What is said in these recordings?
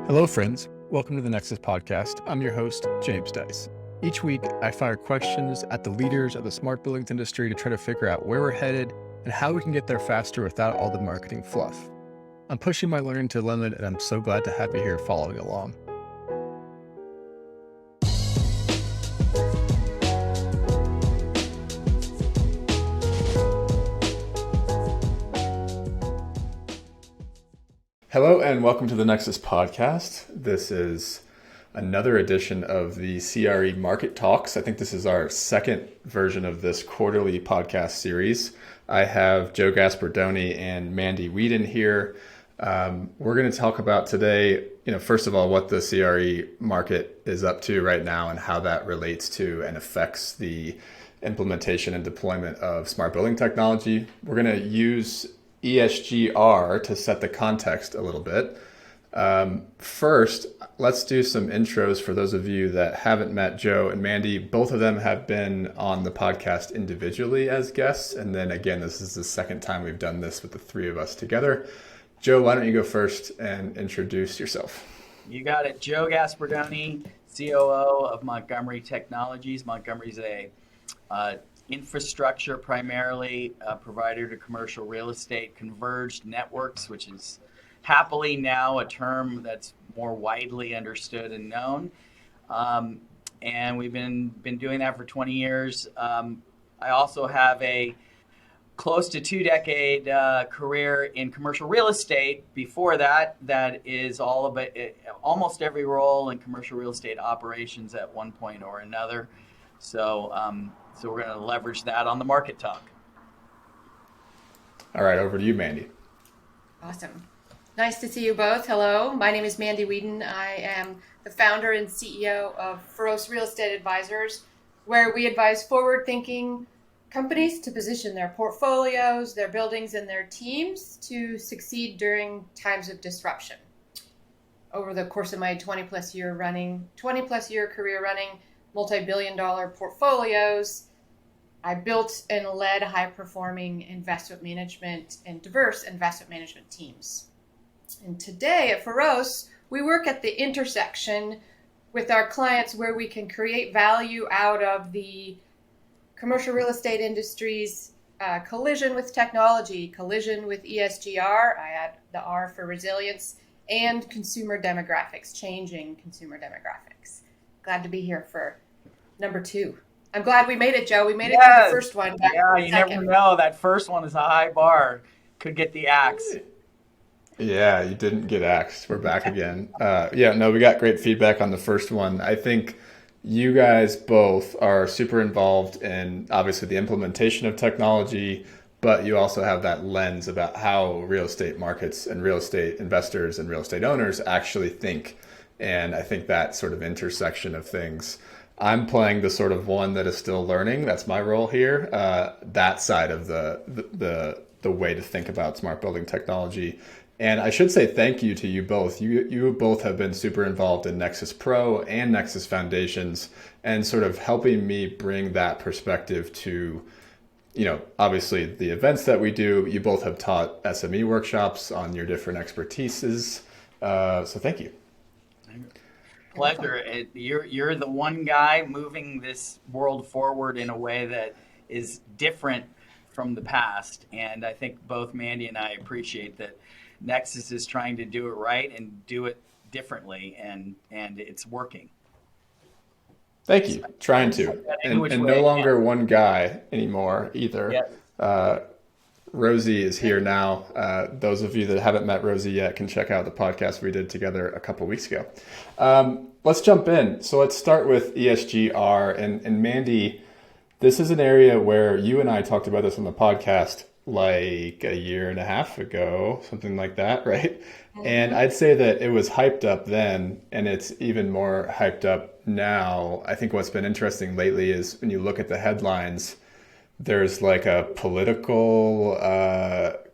Hello, friends. Welcome to the Nexus Podcast. I'm your host, James Dice. Each week, I fire questions at the leaders of the smart buildings industry to try to figure out where we're headed and how we can get there faster without all the marketing fluff. I'm pushing my learning to the limit, and I'm so glad to have you here following along. Hello and welcome to the Nexus Podcast. This is another edition of the CRE Market Talks. I think this is our second version of this quarterly podcast series. I have Joe Gaspardone and Mandi Wedin here. We're going to talk about today, first of all, what the CRE market is up to right now and how that relates to and affects the implementation and deployment of smart building technology. We're going to use ESG+R to set the context a little bit. First, let's do some intros for those of you that haven't met Joe and Mandi. Both of them have been on the podcast individually as guests. And then again, this is the second time we've done this with the three of us together. Joe, why don't you go first and introduce yourself? You got it. Joe Gaspardone, COO of Montgomery Technologies. Montgomery's a infrastructure, primarily a provider to commercial real estate converged networks, which is happily now a term that's more widely understood and known. And we've been doing that for 20 years. I also have a close to 2-decade career in commercial real estate. Before that is all of it, almost every role in commercial real estate operations at one point or another. So we're going to leverage that on the Market Talk. All right, over to you, Mandi. Awesome. Nice to see you both. Hello, my name is Mandi Wedin. I am the founder and CEO of Feroce Real Estate Advisors, where we advise forward-thinking companies to position their portfolios, their buildings, and their teams to succeed during times of disruption. Over the course of my 20-plus year career running multi-billion-dollar portfolios, I built and led high-performing investment management and diverse investment management teams. And today at Feroce, we work at the intersection with our clients where we can create value out of the commercial real estate industry's collision with technology, collision with ESG+R, I add the R for resilience, and consumer demographics, changing consumer demographics. Glad to be here for number 2. I'm glad we made it, Joe. We made it to the first one. Yeah, you never know. That first one is a high bar. Could get the axe. Yeah, you didn't get axed. We're back again. We got great feedback on the first one. I think you guys both are super involved in obviously the implementation of technology, but you also have that lens about how real estate markets and real estate investors and real estate owners actually think. And I think that sort of intersection of things, I'm playing the sort of one that is still learning. That's my role here. That side of the way to think about smart building technology. And I should say thank you to you both. You both have been super involved in Nexus Pro and Nexus Foundations and sort of helping me bring that perspective to, obviously the events that we do. You both have taught SME workshops on your different expertises. So thank you. Pleasure. You're the one guy moving this world forward in a way that is different from the past. And I think both Mandi and I appreciate that Nexus is trying to do it right and do it differently, and it's working. Thank you. Trying to. And no longer one guy anymore either. Yes. Rosie is here now. Those of you that haven't met Rosie yet can check out the podcast we did together a couple weeks ago. Let's jump in. So let's start with ESG+R. And Mandi, this is an area where you and I talked about this on the podcast like a year and a half ago, something like that, right? Mm-hmm. And I'd say that it was hyped up then, and it's even more hyped up now. I think what's been interesting lately is when you look at the headlines, there's like a political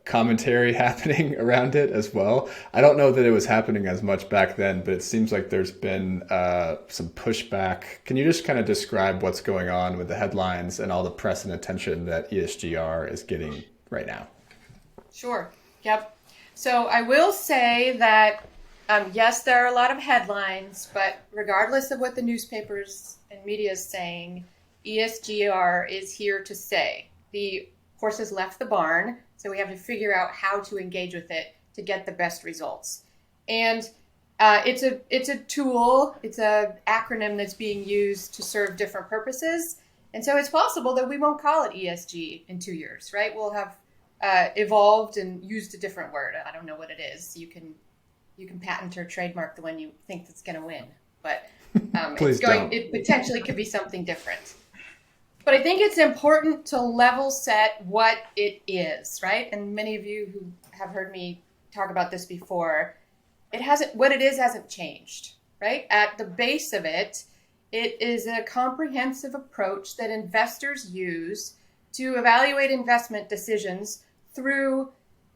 commentary happening around it as well. I don't know that it was happening as much back then, but it seems like there's been some pushback. Can you just kind of describe what's going on with the headlines and all the press and attention that ESG+R is getting right now? Sure. Yep. So I will say that Yes, there are a lot of headlines, but regardless of what the newspapers and media is saying, ESG+R is here to stay. The horse has left the barn, so we have to figure out how to engage with it to get the best results. And it's a tool, it's an acronym that's being used to serve different purposes. And so it's possible that we won't call it ESG in 2 years, right? We'll have evolved and used a different word. I don't know what it is. You can patent or trademark the one you think that's going to win, but it potentially could be something different. But I think it's important to level set what it is, right? And many of you who have heard me talk about this before, what it is hasn't changed, right? At the base of it, it is a comprehensive approach that investors use to evaluate investment decisions through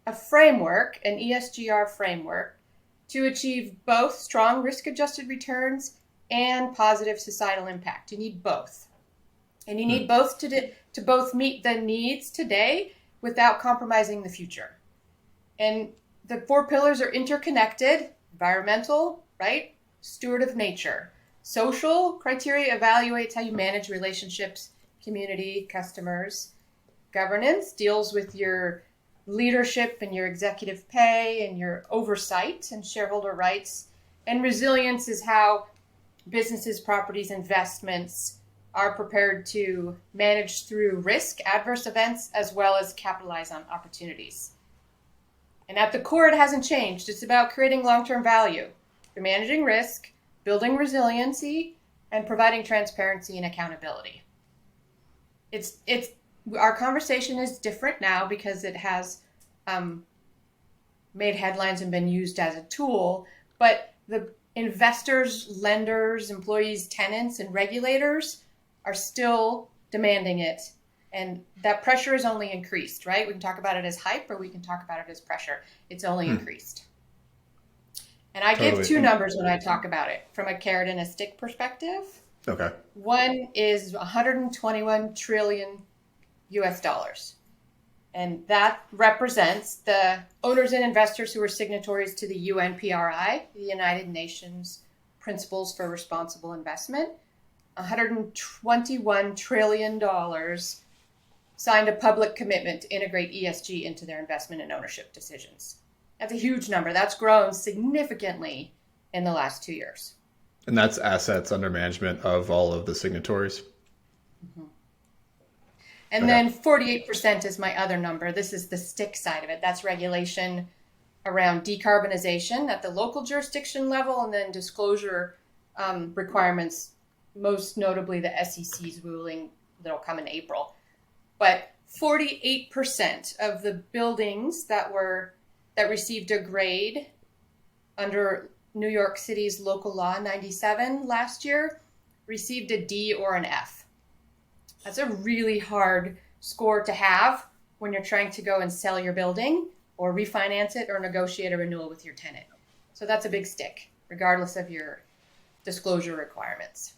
a framework, an ESG+R framework, to achieve both strong risk-adjusted returns and positive societal impact. You need both. And you need both to both meet the needs today without compromising the future. And the 4 pillars are interconnected: environmental, right? Steward of nature. Social criteria evaluates how you manage relationships, community, customers. Governance deals with your leadership and your executive pay and your oversight and shareholder rights. And resilience is how businesses, properties, investments are prepared to manage through risk, adverse events, as well as capitalize on opportunities. And at the core, it hasn't changed. It's about creating long-term value. You're managing risk, building resiliency, and providing transparency and accountability. Our conversation is different now because it has made headlines and been used as a tool, but the investors, lenders, employees, tenants, and regulators are still demanding it. And that pressure is only increased, right? We can talk about it as hype or we can talk about it as pressure. It's only increased. And I give 2 numbers when I talk about it from a carrot and a stick perspective. Okay. One is 121 trillion US dollars. And that represents the owners and investors who are signatories to the UNPRI, the United Nations Principles for Responsible Investment. $121 trillion signed a public commitment to integrate ESG into their investment and ownership decisions. That's a huge number. That's grown significantly in the last 2 years. And that's assets under management of all of the signatories? Mm-hmm. And then 48% is my other number. This is the stick side of it. That's regulation around decarbonization at the local jurisdiction level, and then disclosure requirements, most notably the SEC's ruling that'll come in April. But 48% of the buildings that received a grade under New York City's local law 97 last year received a D or an F. That's a really hard score to have when you're trying to go and sell your building or refinance it or negotiate a renewal with your tenant. So that's a big stick, regardless of your disclosure requirements.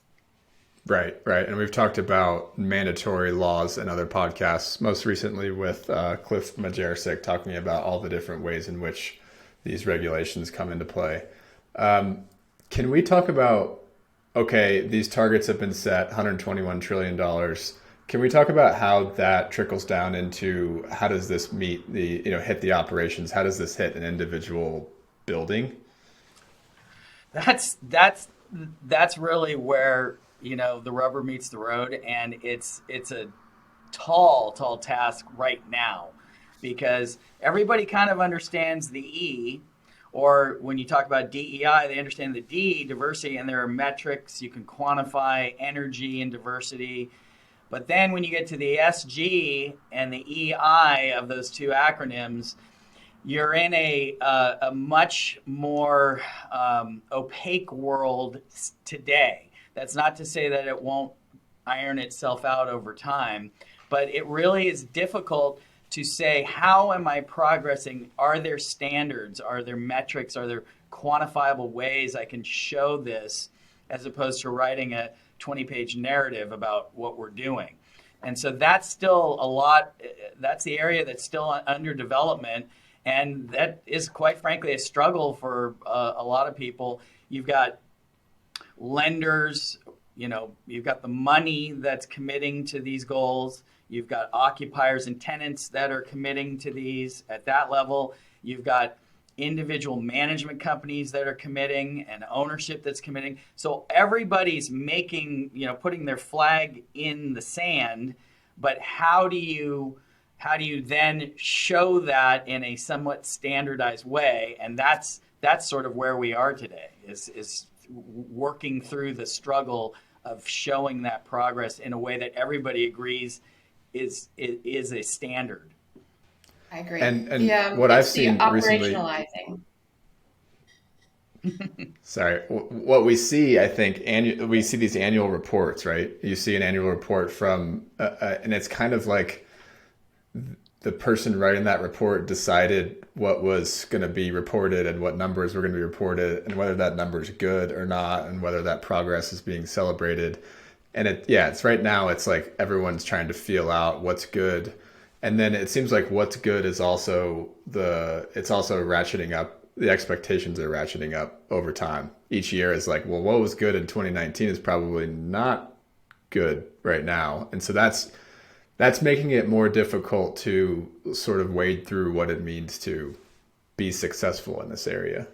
Right. And we've talked about mandatory laws in other podcasts, most recently with Cliff Majersic talking about all the different ways in which these regulations come into play. Can we talk about, okay, these targets have been set, $121 trillion. Can we talk about how that trickles down into how does this hit the operations? How does this hit an individual building? That's really where, the rubber meets the road, and it's a tall task right now, because everybody kind of understands the E, or when you talk about DEI, they understand the D, diversity, and there are metrics. You can quantify energy and diversity. But then when you get to the SG and the EI of those 2 acronyms, you're in a much more opaque world today. That's not to say that it won't iron itself out over time, but it really is difficult to say, how am I progressing? Are there standards? Are there metrics? Are there quantifiable ways I can show this, as opposed to writing a 20-page narrative about what we're doing? And so that's still that's the area that's still under development. And that is quite frankly a struggle for a lot of people. You've got lenders, you've got the money that's committing to these goals. You've got occupiers and tenants that are committing to these at that level. You've got individual management companies that are committing and ownership that's committing. So everybody's putting their flag in the sand, but how do you then show that in a somewhat standardized way? And that's sort of where we are today, is working through the struggle of showing that progress in a way that everybody agrees is a standard. I agree. And what I've seen recently, sorry, what we see, I think, we see these annual reports, right? You see an annual report from, and it's kind of like the person writing that report decided what was going to be reported and what numbers were going to be reported and whether that number is good or not and whether that progress is being celebrated. And it's right now, it's like everyone's trying to feel out what's good. And then it seems like what's good is also ratcheting up. The expectations are ratcheting up over time. Each year is like, well, what was good in 2019 is probably not good right now. And so that's making it more difficult to sort of wade through what it means to be successful in this area.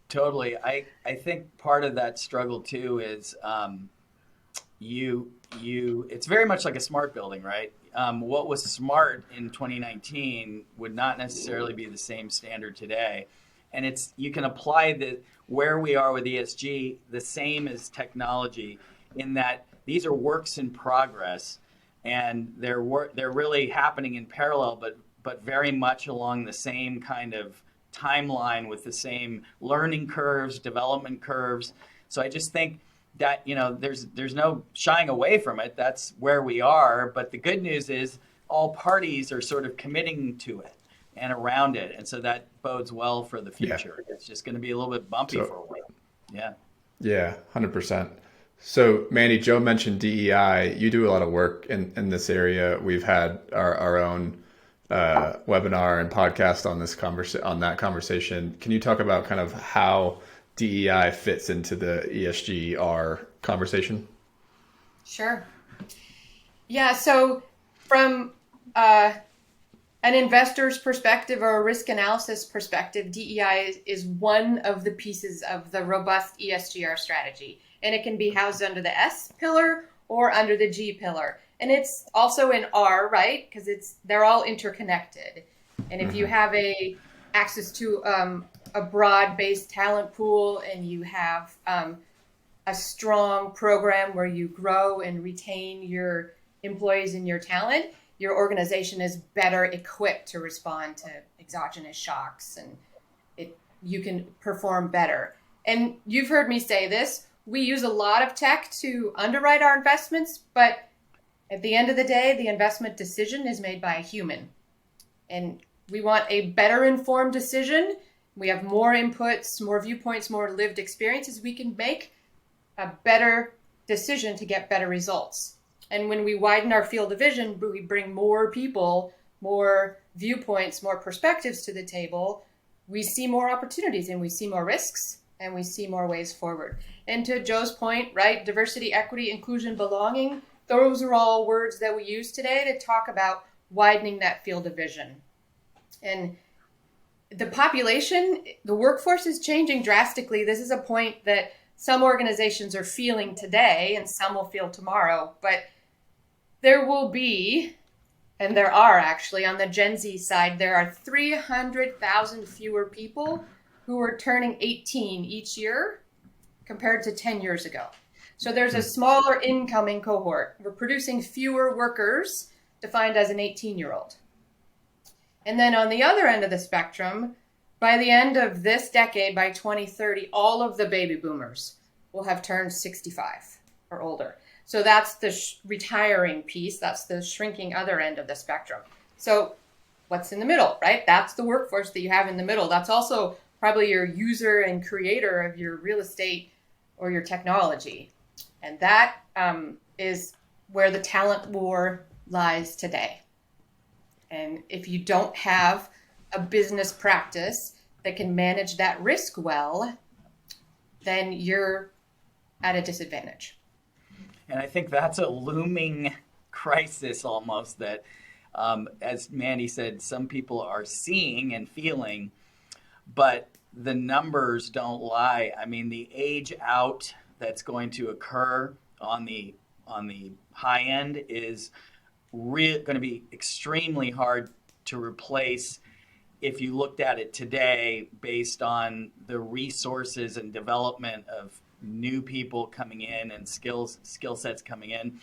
Totally. I think part of that struggle too is it's very much like a smart building, right? What was smart in 2019 would not necessarily be the same standard today. And you can apply where we are with ESG the same as technology, in that these are works in progress, and they're really happening in parallel, but very much along the same kind of timeline with the same learning curves, development curves. So I just think that there's no shying away from it. That's where we are. But the good news is all parties are sort of committing to it and around it, and so that bodes well for the future. Yeah. It's just going to be a little bit bumpy for a while. Yeah, 100%. So, Mandy, Joe mentioned DEI. You do a lot of work in this area. We've had our own webinar and podcast on that conversation. Can you talk about kind of how DEI fits into the ESG+R conversation? Sure. Yeah. So, from an investor's perspective or a risk analysis perspective, DEI is one of the pieces of the robust ESG+R strategy. And it can be housed under the S pillar or under the G pillar. And it's also in R, right? Because they're all interconnected. And if you have access to a broad-based talent pool, and you have a strong program where you grow and retain your employees and your talent, your organization is better equipped to respond to exogenous shocks, and you can perform better. And you've heard me say this. We use a lot of tech to underwrite our investments, but at the end of the day, the investment decision is made by a human. And we want a better informed decision. We have more inputs, more viewpoints, more lived experiences. We can make a better decision to get better results. And when we widen our field of vision, we bring more people, more viewpoints, more perspectives to the table. We see more opportunities, and we see more risks, and we see more ways forward. And to Joe's point, right, diversity, equity, inclusion, belonging, those are all words that we use today to talk about widening that field of vision. And the population, the workforce is changing drastically. This is a point that some organizations are feeling today, and some will feel tomorrow. But there will be, and there are actually, on the Gen Z side, there are 300,000 fewer people who are turning 18 each year compared to 10 years ago. So there's a smaller incoming cohort. We're producing fewer workers defined as an 18-year-old. And then on the other end of the spectrum, by the end of this decade, by 2030, all of the baby boomers will have turned 65 or older. So that's the retiring piece. That's the shrinking other end of the spectrum. So what's in the middle, right? That's the workforce that you have in the middle. That's also probably your user and creator of your real estate or your technology. And that is where the talent war lies today. And if you don't have a business practice that can manage that risk well, then you're at a disadvantage. And I think that's a looming crisis almost that, as Mandy said, some people are seeing and feeling, but the numbers don't lie. I mean, the age out that's going to occur on the high end is going to be extremely hard to replace if you looked at it today based on the resources and development of new people coming in and skill sets coming in.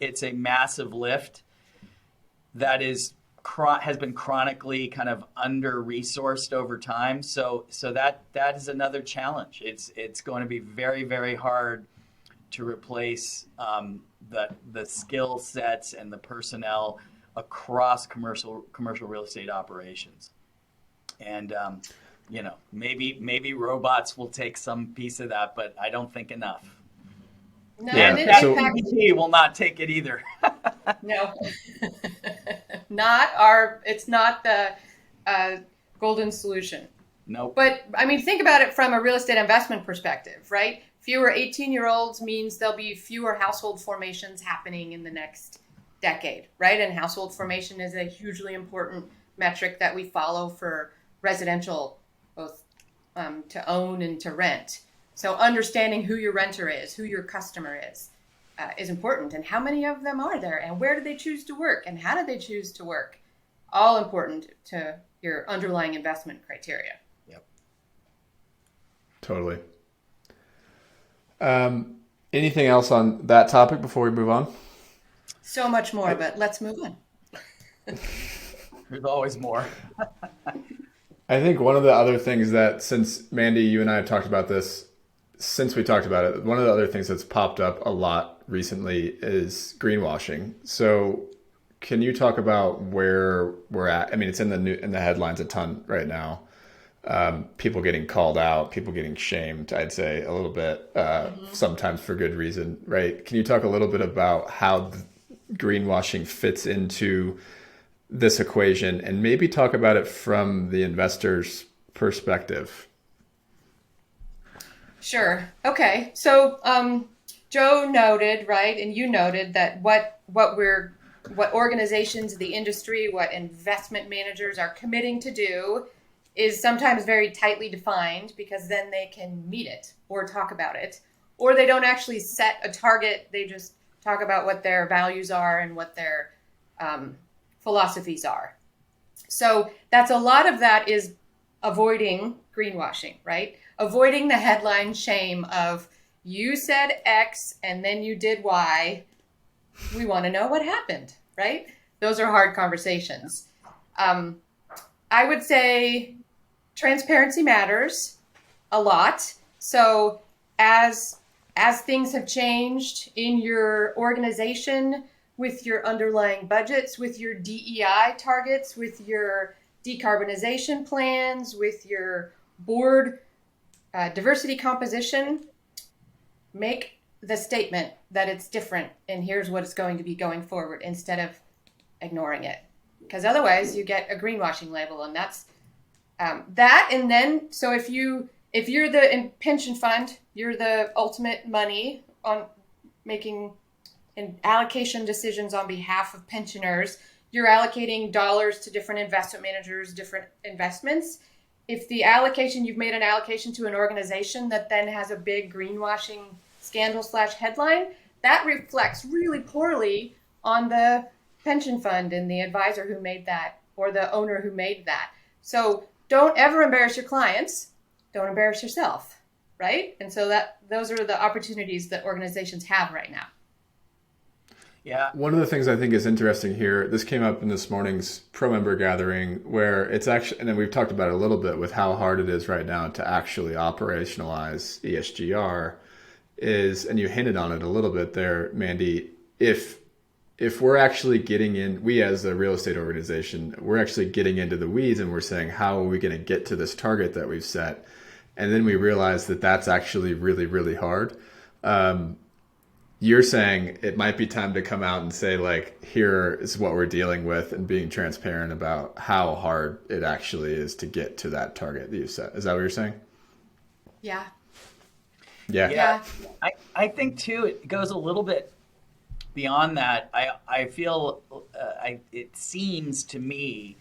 It's a massive lift that has been chronically kind of under-resourced over time. So that is another challenge. It's going to be very, very hard to replace the skill sets and the personnel across commercial real estate operations. And maybe robots will take some piece of that, but I don't think enough. No, yeah. ChatGPT will not take it either. No, it's not the golden solution. Nope. But I mean, think about it from a real estate investment perspective, right? Fewer 18-year-olds means there'll be fewer household formations happening in the next decade, right? And household formation is a hugely important metric that we follow for residential, both to own and to rent. So understanding who your renter is, who your customer is important. And how many of them are there? And where do they choose to work? And how do they choose to work? All important to your underlying investment criteria. Yep. Totally. Anything else on that topic before we move on? So much more, but let's move on. There's always more. I think one of the other things that, since Mandy, you and I have talked about this, since we talked about it, one of the other things that's popped up a lot recently is greenwashing. So can you talk about where we're at? I mean, it's in the headlines a ton right now. People getting called out, people getting shamed, I'd say a little bit, sometimes for good reason, right? Can you talk a little bit about how greenwashing fits into this equation and maybe talk about it from the investor's perspective? Sure. Okay. So Joe noted, right, and you noted that what organizations, the industry, what investment managers are committing to do is sometimes very tightly defined, because then they can meet it or talk about it, or they don't actually set a target. They just talk about what their values are and what their philosophies are. So that's a lot of that is avoiding greenwashing, right? Avoiding the headline shame of you said X and then you did Y. We want to know what happened, right? Those are hard conversations. I would say transparency matters a lot. So as things have changed in your organization, with your underlying budgets, with your DEI targets, with your decarbonization plans, with your board diversity composition, make the statement that it's different and here's what it's going to be going forward instead of ignoring it. Because otherwise you get a greenwashing label, and that's that. And then, so if you're the pension fund, you're the ultimate money on making and allocation decisions on behalf of pensioners. You're allocating dollars to different investment managers, different investments. If you've made an allocation to an organization that then has a big greenwashing scandal / headline, that reflects really poorly on the pension fund and the advisor who made that, or the owner who made that. So don't ever embarrass your clients. Don't embarrass yourself, right? And so those are the opportunities that organizations have right now. Yeah. One of the things I think is interesting here, this came up in this morning's pro member gathering, where it's actually, and then we've talked about it a little bit with how hard it is right now to actually operationalize ESG+R, and you hinted on it a little bit there, Mandy, if we're actually getting in, we as a real estate organization, we're actually getting into the weeds and we're saying, how are we going to get to this target that we've set? And then we realize that that's actually really, really hard. you're saying it might be time to come out and say, like, here is what we're dealing with, and being transparent about how hard it actually is to get to that target that you set. Is that what you're saying? Yeah. Yeah. I think too, it goes a little bit beyond that. I feel it seems to me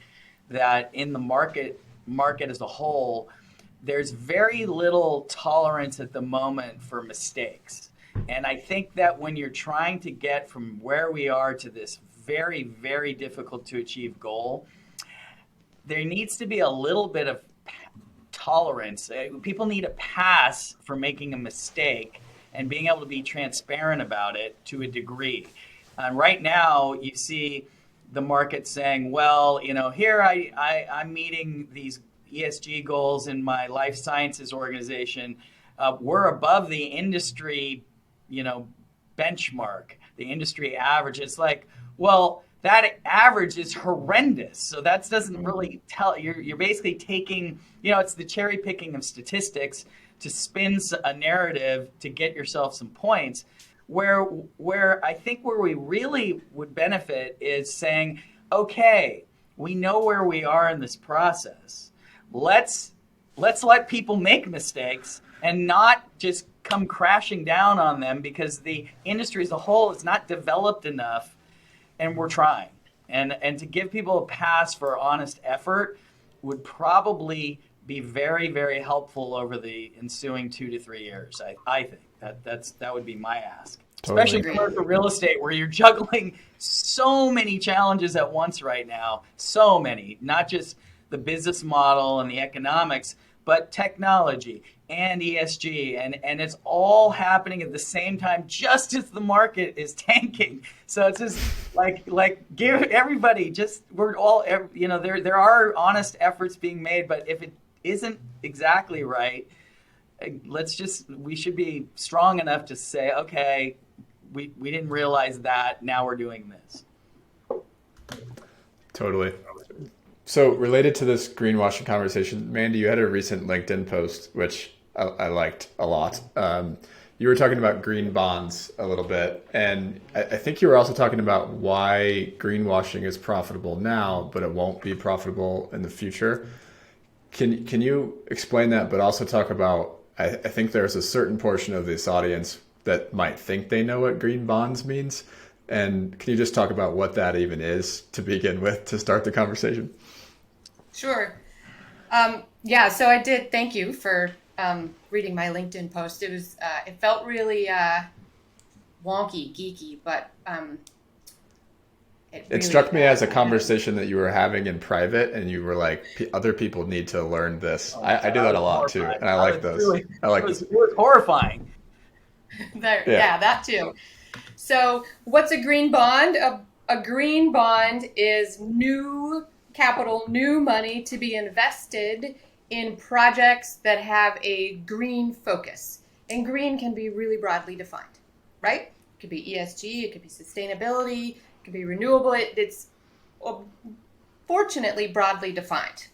that in the market as a whole, there's very little tolerance at the moment for mistakes. And I think that when you're trying to get from where we are to this very, very difficult to achieve goal, there needs to be a little bit of tolerance. People need a pass for making a mistake and being able to be transparent about it to a degree. Right now, you see the market saying, well, here I'm meeting these ESG goals in my life sciences organization. We're above the industry, benchmark, the industry average. It's like, well, that average is horrendous. So that doesn't really tell. You're basically taking, it's the cherry picking of statistics to spin a narrative to get yourself some points. Where I think where we really would benefit is saying, okay, we know where we are in this process. Let's let people make mistakes and not just come crashing down on them because the industry as a whole is not developed enough, and we're trying. And to give people a pass for honest effort would probably be very, very helpful over the ensuing 2 to 3 years. I think that would be my ask. Totally. Especially commercial real estate, where you're juggling so many challenges at once right now. So many, not just the business model and the economics, but technology and ESG, and it's all happening at the same time, just as the market is tanking. So it's just like give everybody we're all, there are honest efforts being made, but if it isn't exactly right, we should be strong enough to say, okay, we didn't realize that, now we're doing this. Totally. So related to this greenwashing conversation, Mandy, you had a recent LinkedIn post, which I liked a lot. You were talking about green bonds a little bit, and I think you were also talking about why greenwashing is profitable now, but it won't be profitable in the future. Can you explain that, but also talk about, I think there's a certain portion of this audience that might think they know what green bonds means. And can you just talk about what that even is to begin with, to start the conversation? Sure. So I did. Thank you for reading my LinkedIn post. It felt really wonky, geeky, but it really struck me as a conversation that you were having in private, and you were like, other people need to learn this. I do that a lot too, and I like those. It was horrifying. Yeah, that too. So what's a green bond? A green bond is new capital, new money to be invested in projects that have a green focus. And green can be really broadly defined, right? It could be ESG, it could be sustainability, it could be renewable. It's fortunately broadly defined.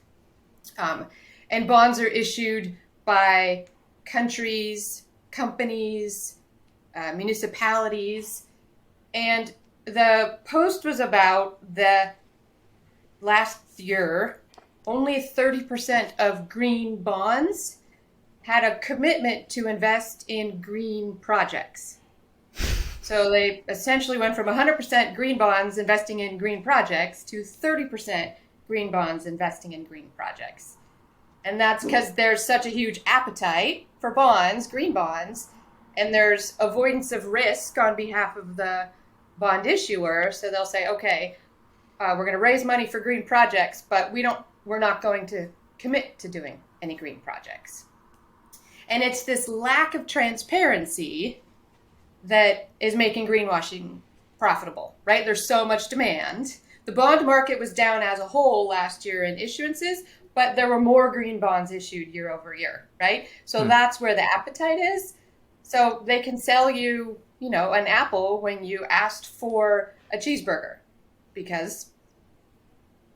And bonds are issued by countries, companies, municipalities. And the post was about the last year, only 30% of green bonds had a commitment to invest in green projects. So they essentially went from 100% green bonds investing in green projects to 30% green bonds investing in green projects. And that's because there's such a huge appetite for bonds, green bonds, and there's avoidance of risk on behalf of the bond issuer. So they'll say, okay, we're going to raise money for green projects, but we're not going to commit to doing any green projects. And it's this lack of transparency that is making greenwashing profitable, right? There's so much demand. The bond market was down as a whole last year in issuances, but there were more green bonds issued year over year, right? So that's where the appetite is. So they can sell you, an apple when you asked for a cheeseburger, because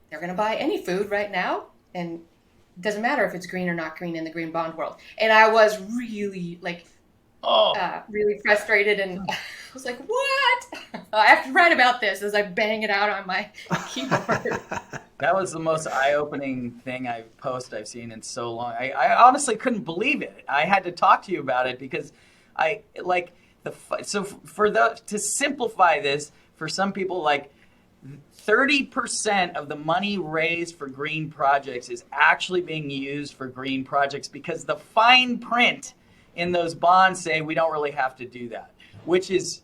they're going to buy any food right now, and it doesn't matter if it's green or not green in the green bond world. And I was really really frustrated, and I was like, what? I have to write about this as I bang it out on my keyboard. That was the most eye-opening thing I've seen in so long. I honestly couldn't believe it. I had to talk to you about it because to simplify this for some people, like 30% of the money raised for green projects is actually being used for green projects because the fine print in those bonds say we don't really have to do that, which is,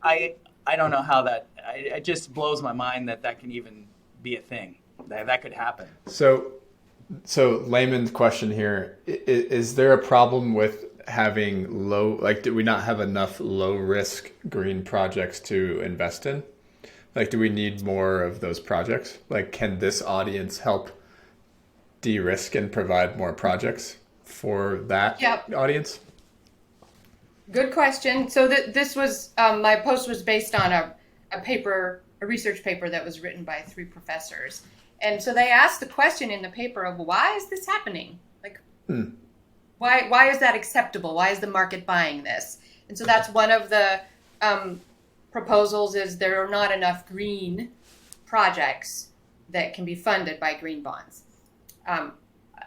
I don't know how that, it just blows my mind that can even be a thing, that could happen. So layman's question here, is there a problem with having do we not have enough low risk green projects to invest in? Like, do we need more of those projects? Like, can this audience help de-risk and provide more projects for that audience? Good question. So this was, my post was based on a research paper that was written by 3 professors. And so they asked the question in the paper of, why is this happening? Like, why is that acceptable? Why is the market buying this? And so that's one of the proposals, is there are not enough green projects that can be funded by green bonds.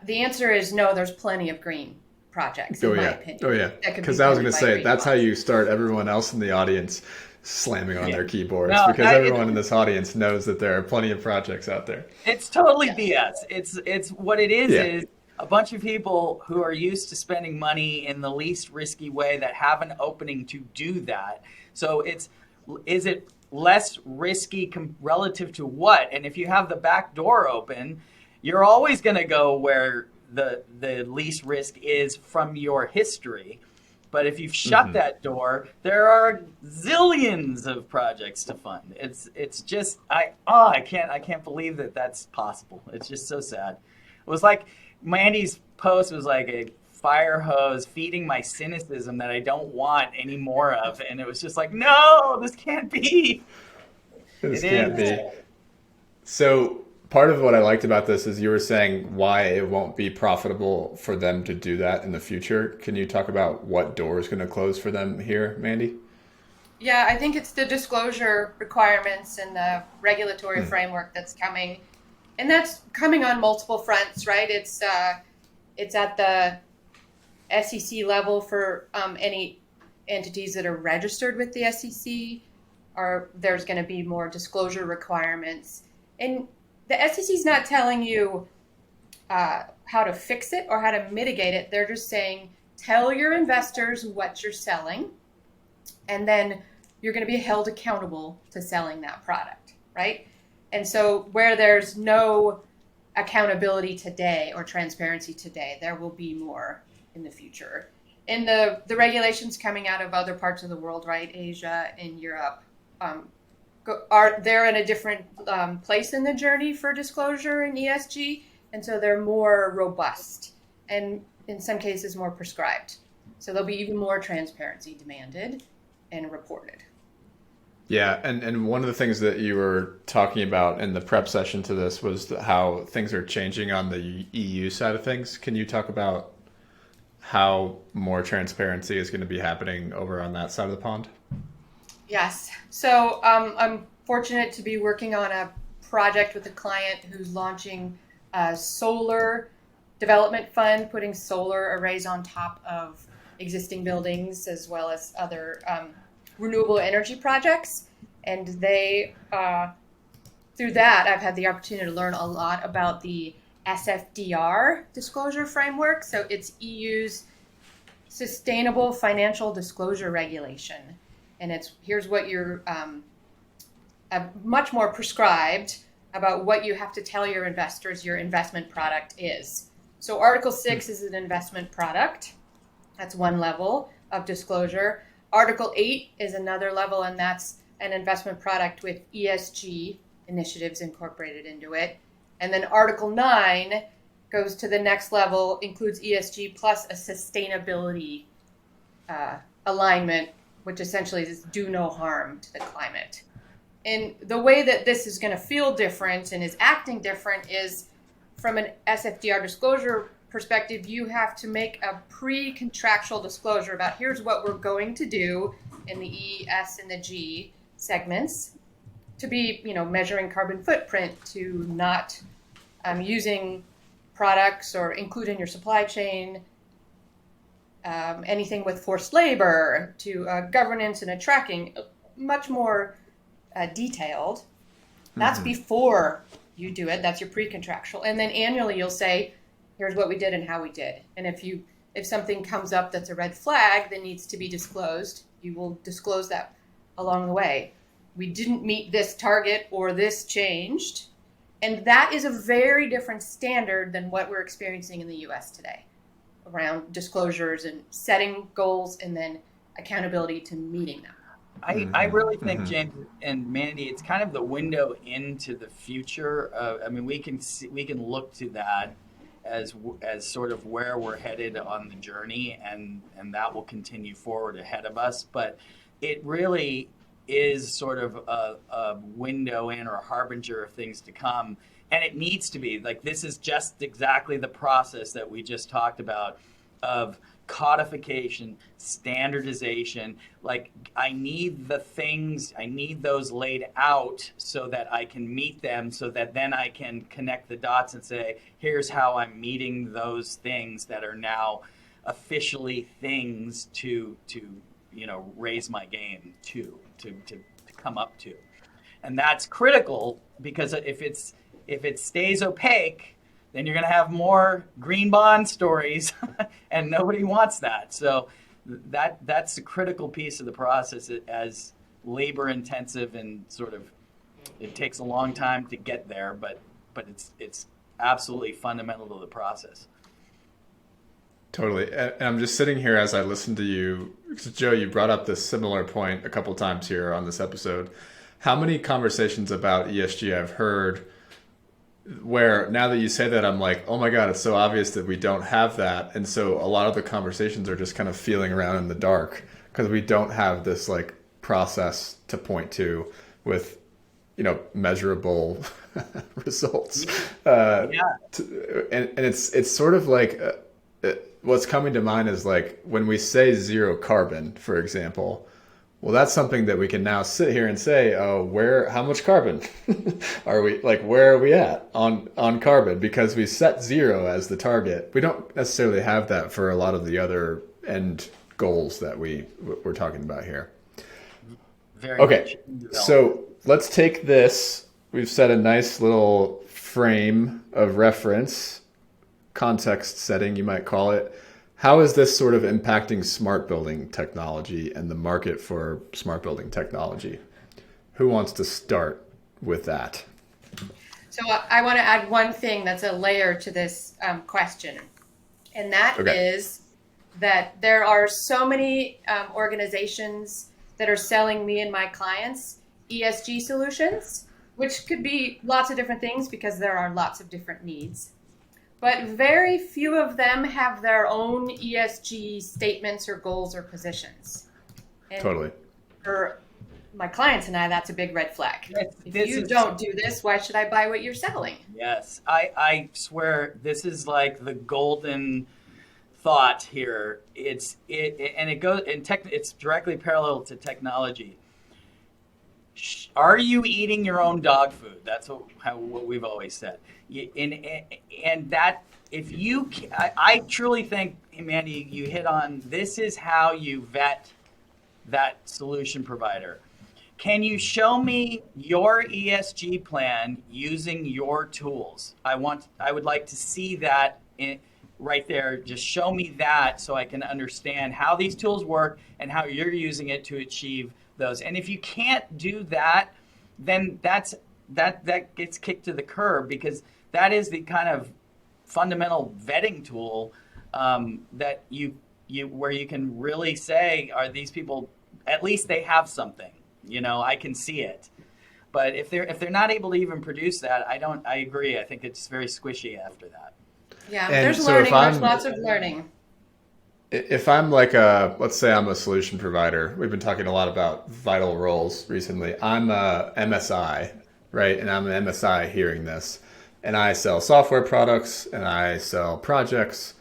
The answer is no, there's plenty of green projects, in my opinion. Oh, yeah. Because I was going to say, that's how you start everyone else in the audience slamming on their keyboards, because everyone in this audience knows that there are plenty of projects out there. It's totally BS. It's what it is a bunch of people who are used to spending money in the least risky way that have an opening to do that. So is it less risky relative to what? And if you have the back door open, you're always going to go where the least risk is from your history. But if you've shut that door, there are zillions of projects to fund. It's just I can't believe that that's possible. It's just so sad. It was like Mandy's post was like a fire hose feeding my cynicism that I don't want any more of, and it was just like, no, this can't be. This can't be. So part of what I liked about this is you were saying why it won't be profitable for them to do that in the future. Can you talk about what door is going to close for them here, Mandy? Yeah, I think it's the disclosure requirements and the regulatory framework that's coming. And that's coming on multiple fronts, right? It's at the SEC level for any entities that are registered with the SEC, or there's going to be more disclosure requirements. And the SEC is not telling you how to fix it or how to mitigate it. They're just saying, tell your investors what you're selling, and then you're going to be held accountable to selling that product, right? And so where there's no accountability today or transparency today, there will be more in the future. And the regulations coming out of other parts of the world, right, Asia and Europe, they're in a different place in the journey for disclosure and ESG, and so they're more robust and in some cases more prescribed. So there'll be even more transparency demanded and reported. Yeah, and one of the things that you were talking about in the prep session to this was how things are changing on the EU side of things. Can you talk about how more transparency is going to be happening over on that side of the pond? Yes. So I'm fortunate to be working on a project with a client who's launching a solar development fund, putting solar arrays on top of existing buildings as well as other renewable energy projects. And they, through that, I've had the opportunity to learn a lot about the SFDR disclosure framework. So it's EU's Sustainable Financial Disclosure Regulation. And here's what you're much more prescribed about what you have to tell your investors your investment product is. So Article 6 is an investment product. That's one level of disclosure. Article 8 is another level, and that's an investment product with ESG initiatives incorporated into it. And then Article 9 goes to the next level, includes ESG plus a sustainability alignment, which essentially is do no harm to the climate. And the way that this is going to feel different and is acting different is from an SFDR disclosure perspective, you have to make a pre-contractual disclosure about here's what we're going to do in the E, S, and the G segments to be, measuring carbon footprint, to not using products or include in your supply chain anything with forced labor, to governance and a tracking, much more detailed. That's before you do it. That's your pre-contractual. And then annually you'll say, here's what we did and how we did. And if something comes up that's a red flag that needs to be disclosed, you will disclose that along the way. We didn't meet this target, or this changed. And that is a very different standard than what we're experiencing in the US today around disclosures and setting goals and then accountability to meeting them. I really think, James and Mandy, it's kind of the window into the future. We can look to that as sort of where we're headed on the journey, and that will continue forward ahead of us. But it really is sort of a window in, or a harbinger of things to come. And it needs to be. Like, this is just exactly the process that we just talked about of codification, standardization. Like, I need those laid out so that I can meet them, so that then I can connect the dots and say, here's how I'm meeting those things that are now officially things to raise my game to come up to. And that's critical, because if it stays opaque, then you're going to have more green bond stories, and nobody wants that. So that's a critical piece of the process, as labor intensive, and sort of it takes a long time to get there, but it's absolutely fundamental to the process. Totally. And I'm just sitting here as I listen to you. Joe, you brought up this similar point a couple times here on this episode. How many conversations about ESG I've heard where, now that you say that, I'm like, oh my God, it's so obvious that we don't have that. And so a lot of the conversations are just kind of feeling around in the dark, because we don't have this like process to point to with, measurable results. And it's sort of like, what's coming to mind is like when we say zero carbon, for example. Well, that's something that we can now sit here and say, how much carbon are we, like, where are we at on carbon? Because we set zero as the target. We don't necessarily have that for a lot of the other end goals that we're talking about here. Okay, so let's take this. We've set a nice little frame of reference, context setting, you might call it. How is this sort of impacting smart building technology and the market for smart building technology? Who wants to start with that? So I want to add one thing that's a layer to this question. And that is that there are so many organizations that are selling me and my clients ESG solutions, which could be lots of different things because there are lots of different needs. But very few of them have their own ESG statements or goals or positions. And totally. For my clients and I, that's a big red flag. If you don't do this, why should I buy what you're selling? Yes, I swear this is like the golden thought here. It's directly parallel to technology. Are you eating your own dog food? That's what we've always said. And that, I truly think, Mandy, you hit on, this is how you vet that solution provider. Can you show me your ESG plan using your tools? I would like to see that right there. Just show me that so I can understand how these tools work and how you're using it to achieve those. And if you can't do that, then that gets kicked to the curb, because that is the kind of fundamental vetting tool that you where you can really say, are these people, at least they have something, I can see it. But if they're not able to even produce that, I agree. I think it's very squishy after that. Yeah, there's learning. There's lots of learning. If I'm like let's say I'm a solution provider, we've been talking a lot about vital roles recently. I'm a MSI, right? And I'm an MSI hearing this. and I sell software products and I sell projects,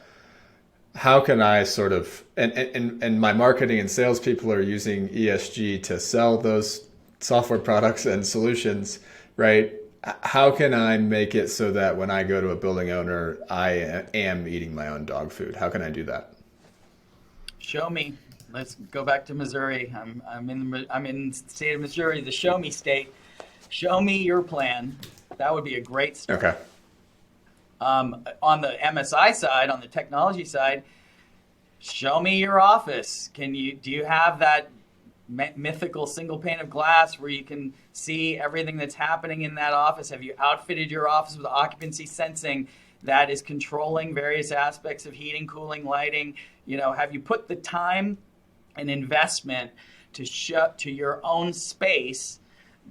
how can I sort of, and my marketing and salespeople are using ESG to sell those software products and solutions, right? How can I make it so that when I go to a building owner, I am eating my own dog food? How can I do that? Show me. Let's go back to Missouri. I'm in the state of Missouri, the show me state. Show me your plan. That would be a great start. Okay. On the MSI side, on the technology side, show me your office. Do you have that mythical single pane of glass where you can see everything that's happening in that office? Have you outfitted your office with occupancy sensing that is controlling various aspects of heating, cooling, lighting? Have you put the time and investment to your own space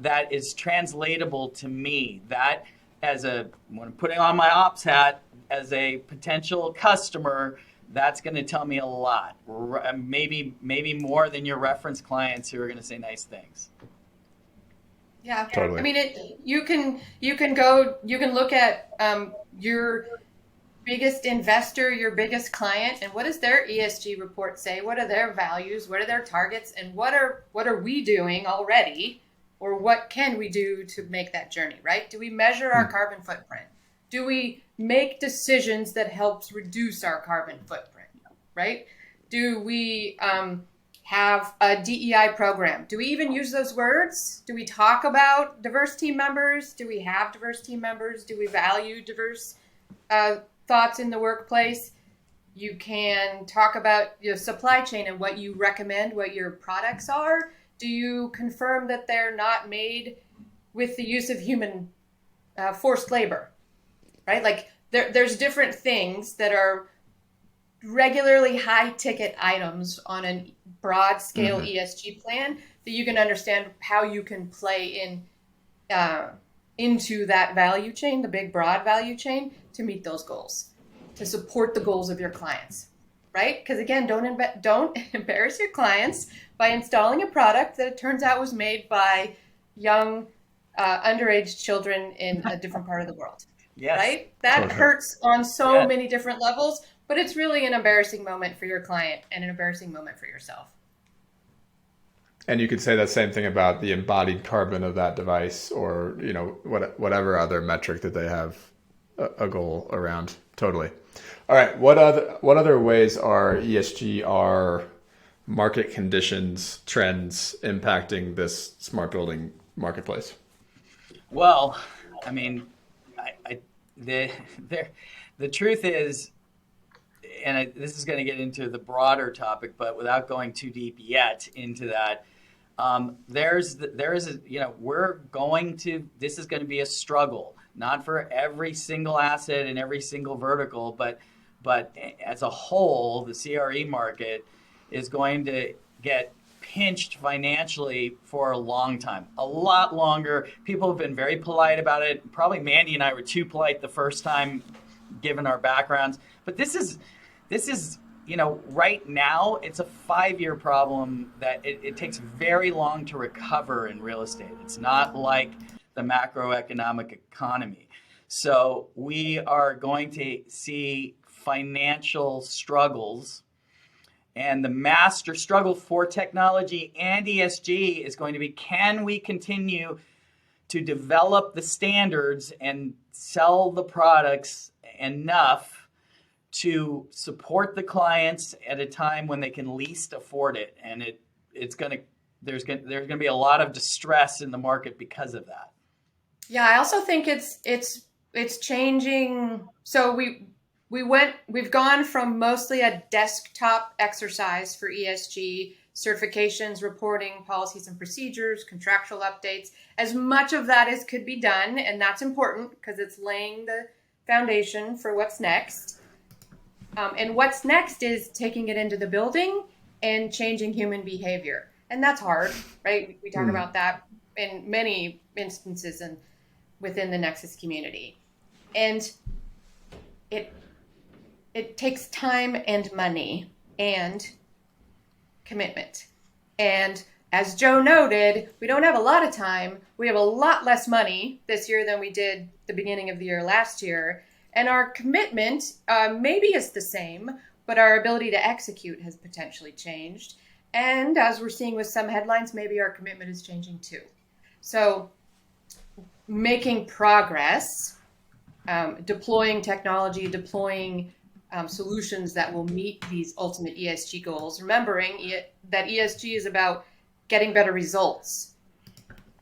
that is translatable to me? That when I'm putting on my ops hat as a potential customer, that's going to tell me a lot. Maybe more than your reference clients who are going to say nice things. Yeah, totally. I mean, you can look at your biggest investor, your biggest client, and what does their ESG report say? What are their values? What are their targets? And what are we doing already? Or what can we do to make that journey, right? Do we measure our carbon footprint? Do we make decisions that helps reduce our carbon footprint, right? Do we have a DEI program? Do we even use those words? Do we talk about diverse team members? Do we have diverse team members? Do we value diverse thoughts in the workplace? You can talk about your supply chain and what you recommend, what your products are. Do you confirm that they're not made with the use of human forced labor, right? Like there's different things that are regularly high ticket items on a broad scale ESG plan that you can understand how you can play into that value chain, the big broad value chain, to meet those goals, to support the goals of your clients, right? Because again, don't embarrass your clients by installing a product that it turns out was made by young underage children in a different part of the world. Yes. Right? That hurts on so many different levels, but it's really an embarrassing moment for your client and an embarrassing moment for yourself. And you could say that same thing about the embodied carbon of that device, or whatever other metric that they have a goal around. Totally. All right. What other ways are ESG+R market conditions, trends impacting this smart building marketplace? Well, I mean, the truth is, and this is going to get into the broader topic, but without going too deep yet into that, this is going to be a struggle, not for every single asset and every single vertical, but as a whole, the CRE market is going to get pinched financially for a long time, a lot longer. People have been very polite about it. Probably Mandi and I were too polite the first time, given our backgrounds. But this is, right now, it's a 5-year problem that it takes very long to recover in real estate. It's not like the macroeconomic economy. So we are going to see financial struggles. And the master struggle for technology and ESG is going to be, can we continue to develop the standards and sell the products enough to support the clients at a time when they can least afford it? And there's going to be a lot of distress in the market because of that. Yeah, I also think it's changing. So we've gone from mostly a desktop exercise for ESG, certifications, reporting, policies and procedures, contractual updates. As much of that as could be done, and that's important because it's laying the foundation for what's next. And what's next is taking it into the building and changing human behavior. And that's hard, right? We talk about that in many instances and within the Nexus community. And it takes time and money and commitment. And As Joe noted, we don't have a lot of time. We have a lot less money this year than we did the beginning of the year last year. And our commitment maybe is the same, but our ability to execute has potentially changed. And as we're seeing with some headlines, maybe our commitment is changing too. So making progress, deploying technology, deploying solutions that will meet these ultimate ESG goals, remembering that ESG is about getting better results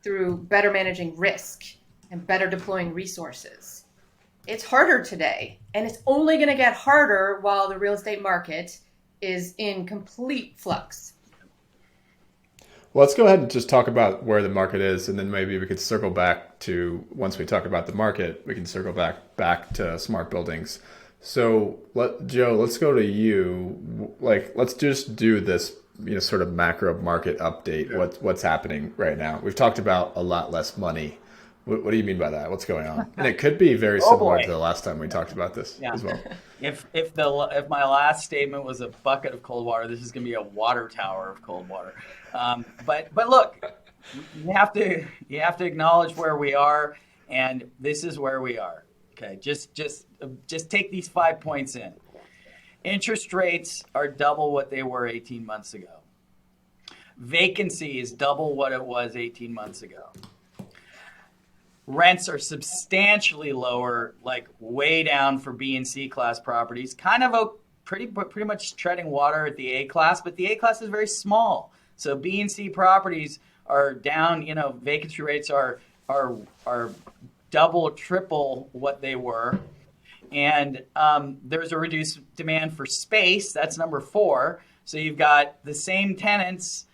through better managing risk and better deploying resources. It's harder today, and it's only going to get harder while the real estate market is in complete flux. Well, let's go ahead and just talk about where the market is, and then maybe we could circle back to, once we talk about the market, we can circle back to smart buildings. So, Joe, let's go to you. Let's just do this, sort of macro market update. Sure. What's happening right now? We've talked about a lot less money. What do you mean by that? What's going on? And it could be very similar to the last time we talked about this as well. If my last statement was a bucket of cold water, this is going to be a water tower of cold water. But look, you have to acknowledge where we are, and this is where we are. Okay, just take these 5 points in. Interest rates are double what they were 18 months ago. Vacancy is double what it was 18 months ago. Rents are substantially lower, like way down for B and C class properties. Kind of pretty much treading water at the A class, but the A class is very small. So B and C properties are down. Vacancy rates are double, triple what they were, and there's a reduced demand for space. That's number 4. So you've got the same tenants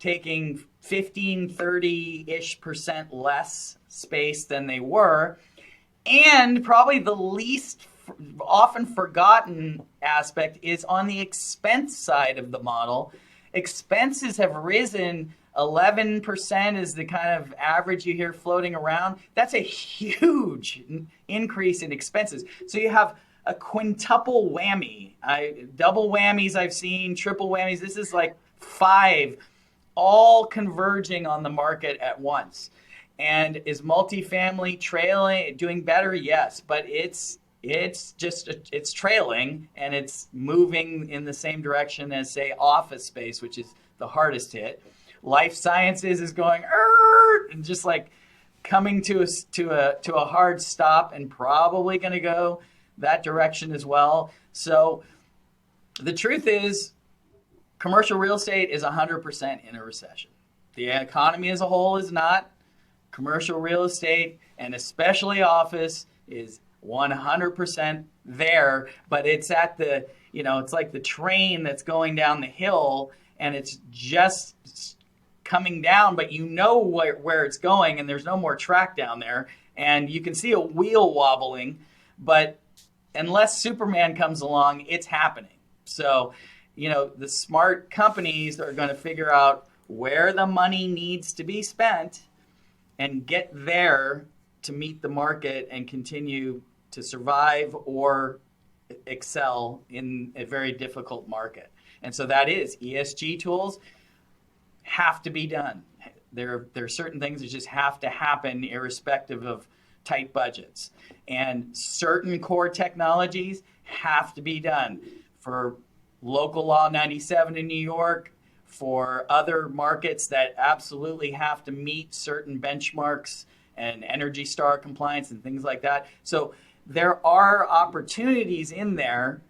taking 15, 30-ish% less space than they were. And probably the least often forgotten aspect is on the expense side of the model. Expenses have risen. 11% is the kind of average you hear floating around. That's a huge increase in expenses. So you have a quintuple whammy. Double whammies I've seen, triple whammies. This is like 5 all converging on the market at once. And is multifamily doing better? Yes, but it's trailing, and it's moving in the same direction as, say, office space, which is the hardest hit. Life sciences is going and just like coming to a hard stop, and probably going to go that direction as well. So the truth is, commercial real estate is 100% in a recession. The economy as a whole is not. Commercial real estate, and especially office, is 100% there, but it's at the, it's like the train that's going down the hill, and it's just coming down, but where it's going, and there's no more track down there, and you can see a wheel wobbling, but unless Superman comes along, it's happening. So, the smart companies are going to figure out where the money needs to be spent and get there to meet the market and continue to survive or excel in a very difficult market. And so that is ESG tools have to be done. There are certain things that just have to happen irrespective of tight budgets. And certain core technologies have to be done. For local law 97 in New York, for other markets that absolutely have to meet certain benchmarks and Energy Star compliance and things like that. So there are opportunities in there,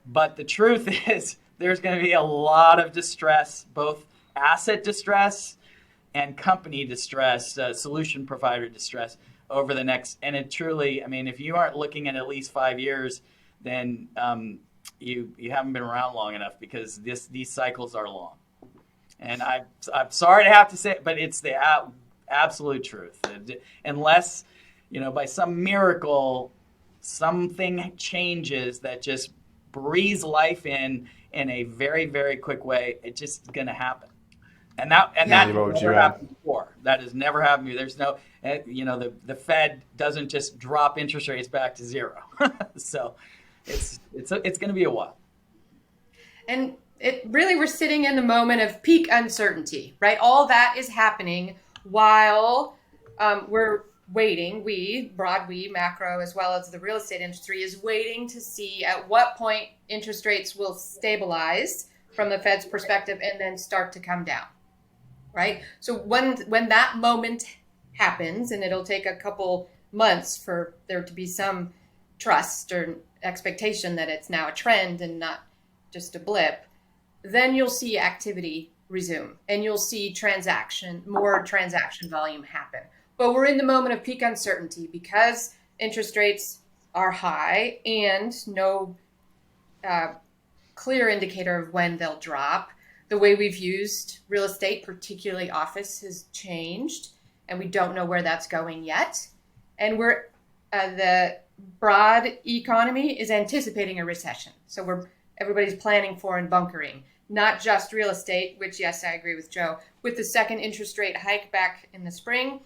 but the truth is there's going to be a lot of distress, both asset distress and company distress, solution provider distress over the next, and it truly, if you aren't looking at least 5 years, then you haven't been around long enough, because these cycles are long. And I'm sorry to have to say it, but it's the absolute truth. Unless, by some miracle, something changes that just breathes life in a very, very quick way, it's just going to happen. And that never happened before. That has never happened before. There's no, the Fed doesn't just drop interest rates back to 0. So it's going to be a while. And we're sitting in the moment of peak uncertainty, right? All that is happening while we're waiting. Macro, as well as the real estate industry, is waiting to see at what point interest rates will stabilize from the Fed's perspective and then start to come down, right? So when that moment happens, and it'll take a couple months for there to be some trust or expectation that it's now a trend and not just a blip, then you'll see activity resume and you'll see more transaction volume happen. But we're in the moment of peak uncertainty because interest rates are high and no clear indicator of when they'll drop. The way we've used real estate, particularly office, has changed, and we don't know where that's going yet. And the broad economy is anticipating a recession. So everybody's planning for and bunkering, not just real estate, which, yes, I agree with Joe. With the second interest rate hike back in the spring,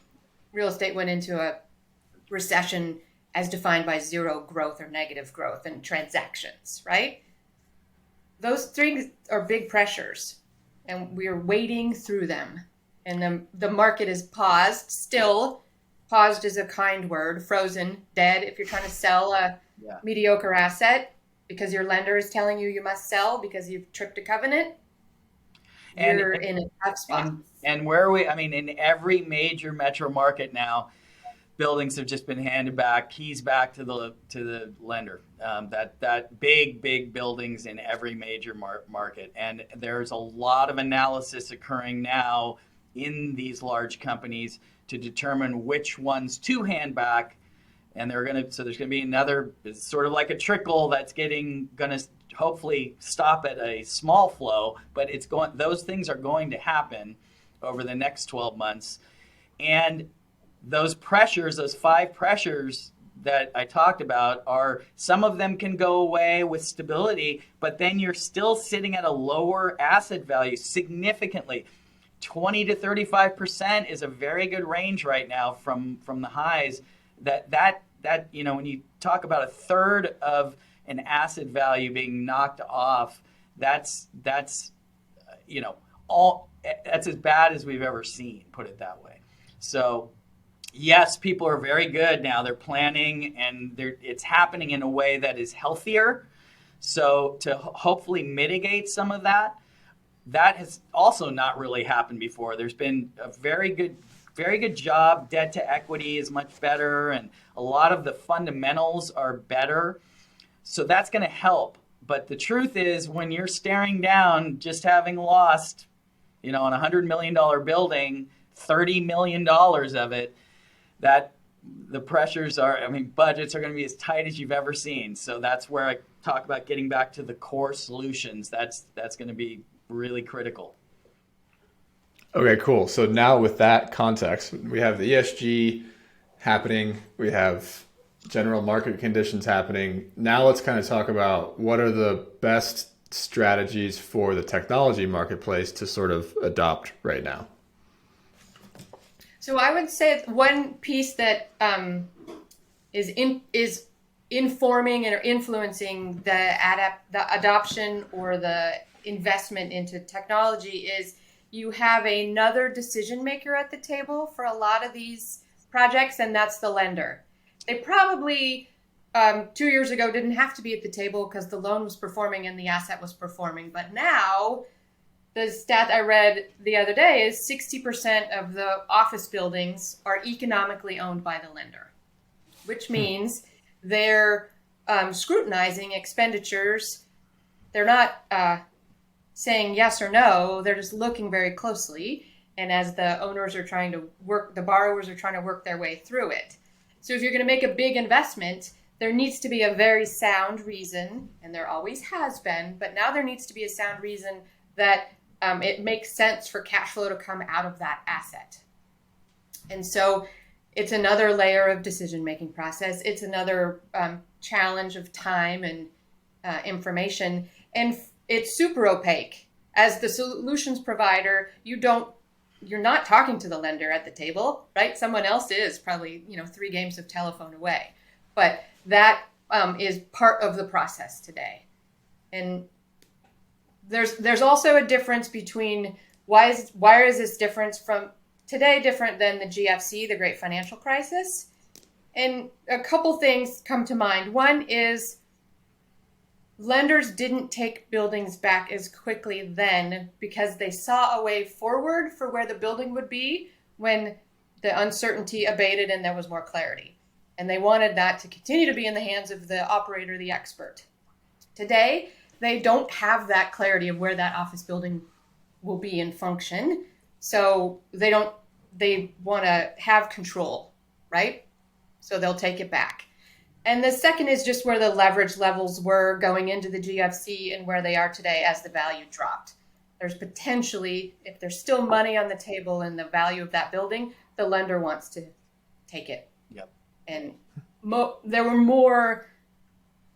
real estate went into a recession as defined by zero growth or negative growth in transactions, right? Those things are big pressures, and we're wading through them. And the market is paused. Still, paused is a kind word. Frozen, dead. If you're trying to sell a mediocre asset because your lender is telling you must sell because you've tripped a covenant, you're in a tough spot. And where are we? I mean, in every major metro market now, buildings have just been handed back, keys back to the lender. That big buildings in every major market, and there's a lot of analysis occurring now in these large companies to determine which ones to hand back, and so there's going to be another. It's sort of like a trickle that's going to hopefully stop at a small flow, but those things are going to happen over the next 12 months, and those pressures, those 5 pressures that I talked about, some of them can go away with stability, but then you're still sitting at a lower asset value significantly. 20 to 35% is a very good range right now from the highs. That when you talk about a third of an asset value being knocked off, that's as bad as we've ever seen, put it that way. So yes, people are very good now. They're planning, and it's happening in a way that is healthier. So to hopefully mitigate some of that has also not really happened before. There's been a very good job. Debt to equity is much better, and a lot of the fundamentals are better. So that's going to help. But the truth is, when you're staring down, just having lost, on a $100 million building, $30 million of it, that the pressures budgets are going to be as tight as you've ever seen. So that's where I talk about getting back to the core solutions. That's going to be really critical. Okay, cool. So now with that context, we have the ESG happening. We have general market conditions happening. Now let's kind of talk about what are the best strategies for the technology marketplace to sort of adopt right now. So I would say one piece that is informing or influencing the adoption or the investment into technology is you have another decision maker at the table for a lot of these projects, and that's the lender. They probably 2 years ago didn't have to be at the table because the loan was performing and the asset was performing. But now, the stat I read the other day is 60% of the office buildings are economically owned by the lender, which means they're scrutinizing expenditures. They're not saying yes or no. They're just looking very closely. And as the owners are trying to the borrowers are trying to work their way through it. So if you're going to make a big investment, there needs to be a very sound reason, and there always has been, but now there needs to be a sound reason that it makes sense for cash flow to come out of that asset. And so it's another layer of decision-making process. It's another challenge of time and information. And it's super opaque. As the solutions provider, you're not talking to the lender at the table, right? Someone else is probably, 3 games of telephone away. But that is part of the process today. And there's also a difference between why is this difference from today different than the GFC, the Great Financial Crisis? And a couple things come to mind. One is lenders didn't take buildings back as quickly then because they saw a way forward for where the building would be when the uncertainty abated and there was more clarity. And they wanted that to continue to be in the hands of the operator, the expert. Today, they don't have that clarity of where that office building will be in function. So they want to have control, right? So they'll take it back. And the second is just where the leverage levels were going into the GFC and where they are today as the value dropped. There's potentially, if there's still money on the table and the value of that building, the lender wants to take it. Yep. And there were more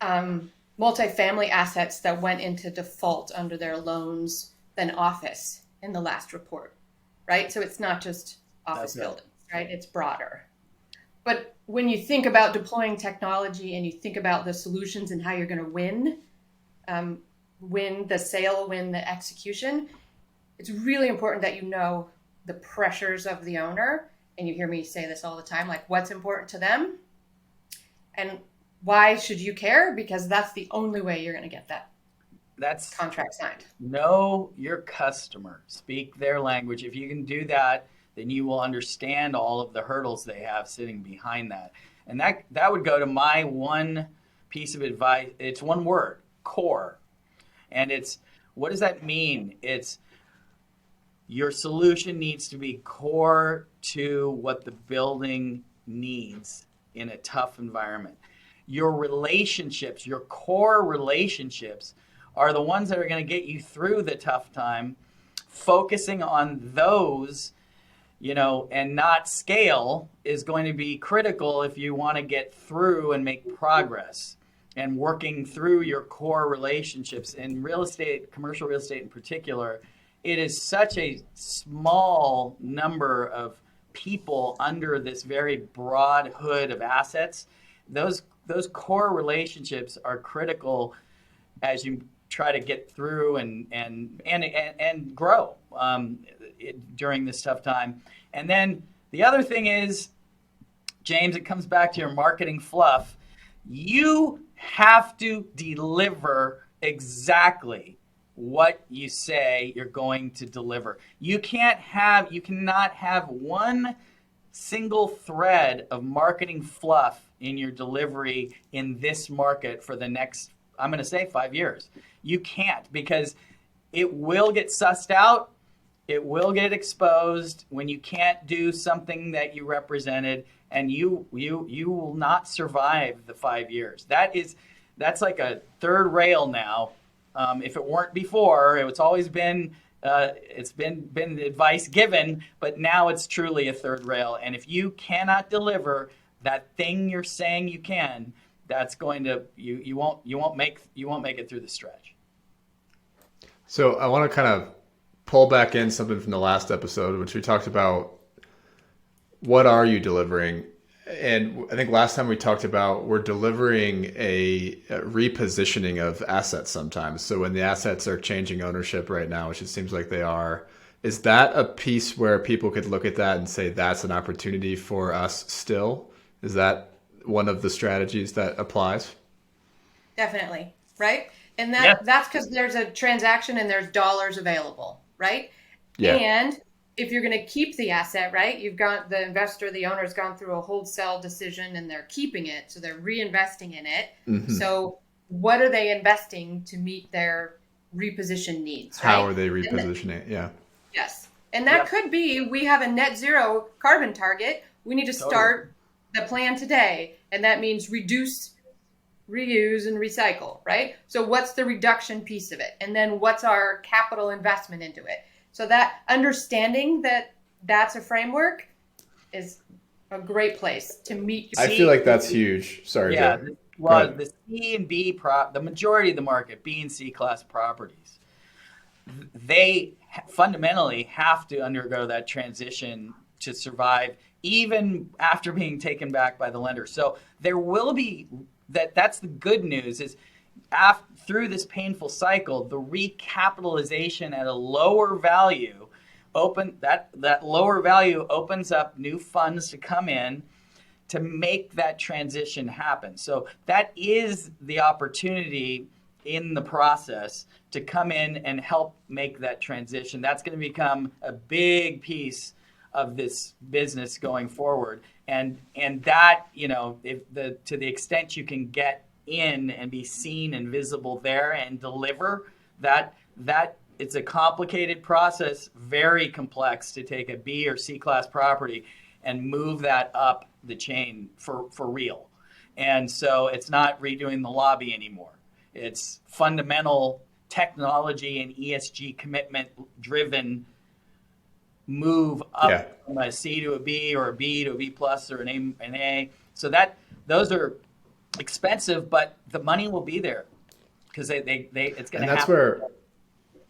multifamily assets that went into default under their loans than office in the last report, right? So it's not just office buildings, right? It's broader. But when you think about deploying technology and you think about the solutions and how you're going to win the sale, win the execution, it's really important that you know the pressures of the owner. And you hear me say this all the time, like what's important to them and why should you care? Because that's the only way you're going to get that contract signed. Know your customer, speak their language. If you can do that, then you will understand all of the hurdles they have sitting behind that. And that would go to my one piece of advice. It's one word, core. And it's, what does that mean? It's your solution needs to be core to what the building needs in a tough environment. Your relationships, your core relationships are the ones that are going to get you through the tough time. Focusing on those, and not scale is going to be critical if you want to get through and make progress. And working through your core relationships in real estate, commercial real estate in particular, it is such a small number of people under this very broad hood of assets. Those core relationships are critical as you try to get through and grow during this tough time. And then the other thing is, James, it comes back to your marketing fluff. You have to deliver exactly what you say you're going to deliver. You cannot have one single thread of marketing fluff in your delivery in this market for the next, I'm going to say 5 years. You can't, because it will get sussed out. It will get exposed when you can't do something that you represented, and you will not survive the 5 years. That's like a third rail now. If it weren't before, it's always been been advice given, but now it's truly a third rail. And if you cannot deliver that thing you're saying you can, that's going to you won't make it through the stretch. So I want to kind of pull back in something from the last episode, which we talked about what are you delivering? And I think last time we talked about we're delivering a repositioning of assets sometimes. So when the assets are changing ownership right now, which it seems like they are, is that a piece where people could look at that and say that's an opportunity for us still? Is that one of the strategies that applies? Definitely, right? And that's because there's a transaction and there's dollars available, right? Yeah. And if you're going to keep the asset, right, you've got the investor, the owner's gone through a hold sell decision and they're keeping it. So they're reinvesting in it. Mm-hmm. So what are they investing to meet their reposition needs? Right? How are they repositioning it? Yeah. Yes. And that could be, we have a net zero carbon target. We need to start the plan today. And that means reduce, reuse, and recycle, right? So what's the reduction piece of it? And then what's our capital investment into it? So that understanding that that's a framework is a great place to meet. I feel like that's huge. Sorry, yeah. Joe. Well, the C and B the majority of the market, B and C class properties, they fundamentally have to undergo that transition to survive, even after being taken back by the lender. So there will be that's the good news is through this painful cycle, the recapitalization at a lower value that lower value opens up new funds to come in to make that transition happen. So that is the opportunity in the process to come in and help make that transition. That's going to become a big piece of this business going forward. And that, to the extent you can get in and be seen and visible there and deliver that it's a complicated process, very complex to take a B or C class property and move that up the chain for real. And so it's not redoing the lobby anymore. It's fundamental technology and ESG commitment driven move up from a C to a B or a B to a B plus or an A. So those are expensive, but the money will be there because it's going to happen. And that's where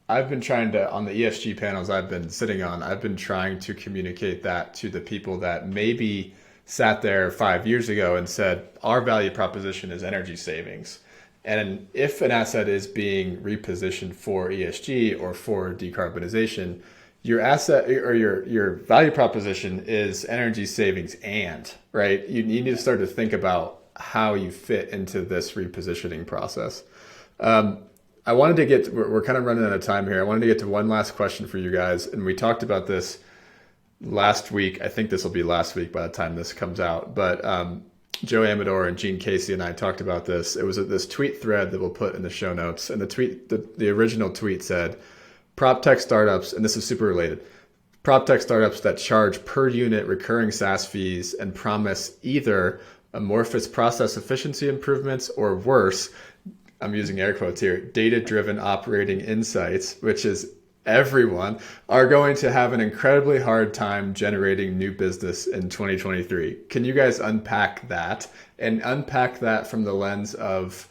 I've been trying to, on the ESG panels I've been sitting on, I've been trying to communicate that to the people that maybe sat there 5 years ago and said, our value proposition is energy savings. And if an asset is being repositioned for ESG or for decarbonization, your asset or your value proposition is energy savings right? You need to start to think about how you fit into this repositioning process. I wanted to get, we're kind of running out of time here. I wanted to get to one last question for you guys. And we talked about this last week. I think this will be last week by the time this comes out. But Joe Amador and Gene Casey and I talked about this. It was this tweet thread that we'll put in the show notes. And the original tweet said, prop tech startups, and this is super related, prop tech startups that charge per unit recurring SaaS fees and promise either amorphous process efficiency improvements or worse, I'm using air quotes here, data-driven operating insights, which is everyone, are going to have an incredibly hard time generating new business in 2023. Can you guys unpack that and unpack that from the lens of,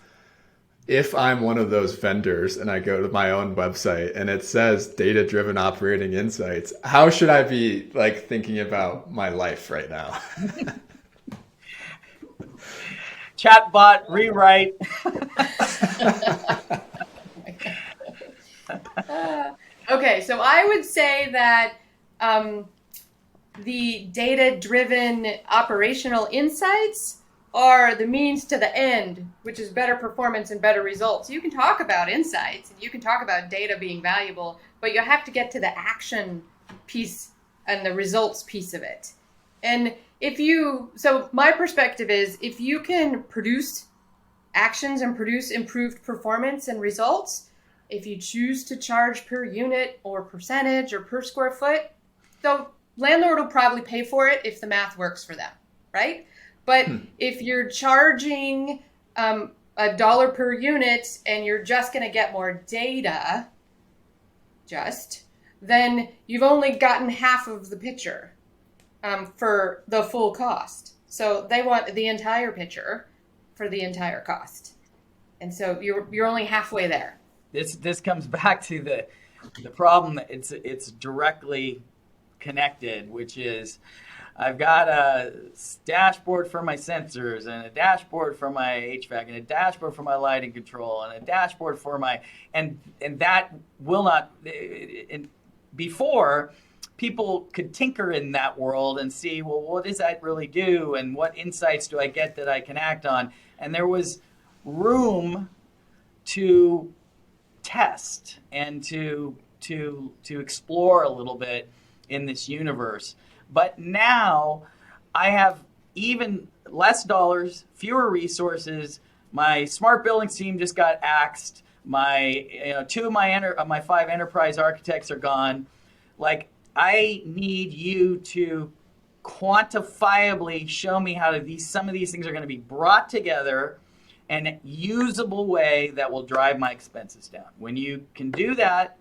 if I'm one of those vendors and I go to my own website and it says data-driven operating insights, how should I be thinking about my life right now? Chatbot rewrite. Okay, so I would say that the data-driven operational insights are the means to the end, which is better performance and better results. You can talk about insights and you can talk about data being valuable, but you have to get to the action piece and the results piece of it. And so my perspective is, if you can produce actions and produce improved performance and results, if you choose to charge per unit or percentage or per square foot, the landlord will probably pay for it if the math works for them, right? But if you're charging $1 per unit and you're just going to get more data, then you've only gotten half of the picture for the full cost. So they want the entire picture for the entire cost. And so you're only halfway there. This comes back to the problem that it's directly connected, which is I've got a dashboard for my sensors and a dashboard for my HVAC and a dashboard for my lighting control and a dashboard for my and that will not before people could tinker in that world and see, well, what does that really do and what insights do I get that I can act on? And there was room to test and to explore a little bit in this universe. But now I have even less dollars, fewer resources. My smart buildings team just got axed. Two of my 5 enterprise architects are gone. I need you to quantifiably show me how some of these things are going to be brought together in a usable way that will drive my expenses down. When you can do that,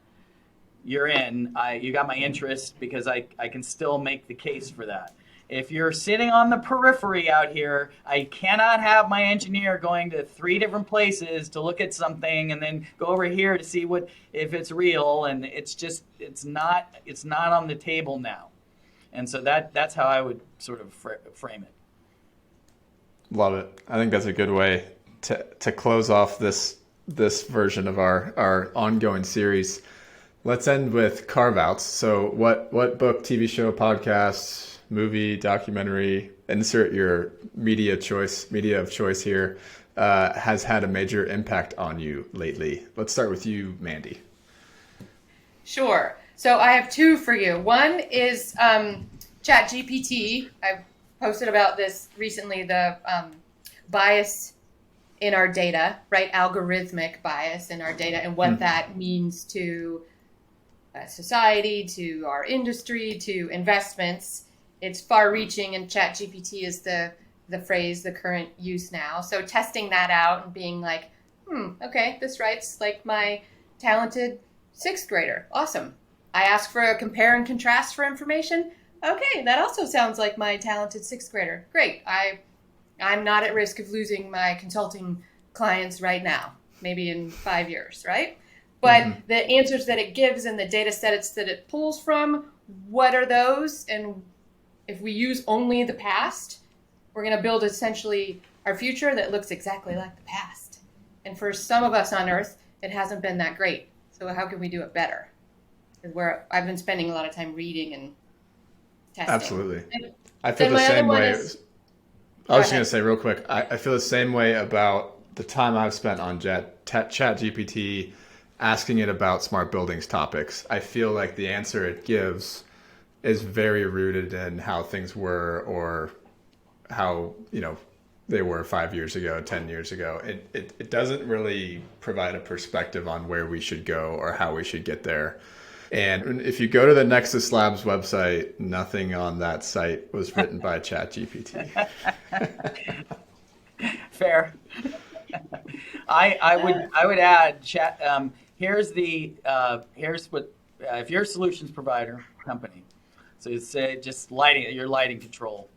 you're in. You got my interest because I can still make the case for that. If you're sitting on the periphery out here, I cannot have my engineer going to 3 different places to look at something and then go over here to see if it's real, and it's not on the table now. And so that's how I would sort of frame it. Love it. I think that's a good way to close off this this version of our ongoing series. Let's end with Carveouts. So what book, TV show, podcast, movie, documentary, insert your media of choice here, has had a major impact on you lately? Let's start with you, Mandi. Sure. So I have two for you. One is ChatGPT. I've posted about this recently, the bias in our data, right? Algorithmic bias in our data and what that means to society, to our industry, to investments. It's far-reaching, and ChatGPT is the phrase, the current use now. So testing that out and being like, okay, this writes like my talented sixth grader. Awesome. I ask for a compare and contrast for information. Okay, that also sounds like my talented sixth grader. Great. I'm not at risk of losing my consulting clients right now, maybe in 5 years, right? But the answers that it gives and the data sets that it pulls from, what are those? And if we use only the past, we're going to build essentially our future that looks exactly like the past. And for some of us on Earth, it hasn't been that great. So how can we do it better? Because I've been spending a lot of time reading and testing. Absolutely. I feel the same way. I was just going to say real quick, I feel the same way about the time I've spent on ChatGPT, asking it about smart buildings topics. I feel like the answer it gives is very rooted in how things were, or how, they were 5 years ago, 10 years ago. It doesn't really provide a perspective on where we should go or how we should get there. And if you go to the Nexus Labs website, nothing on that site was written by ChatGPT. Fair. I would add chat. Here's what if you're a solutions provider company, so you say just your lighting control.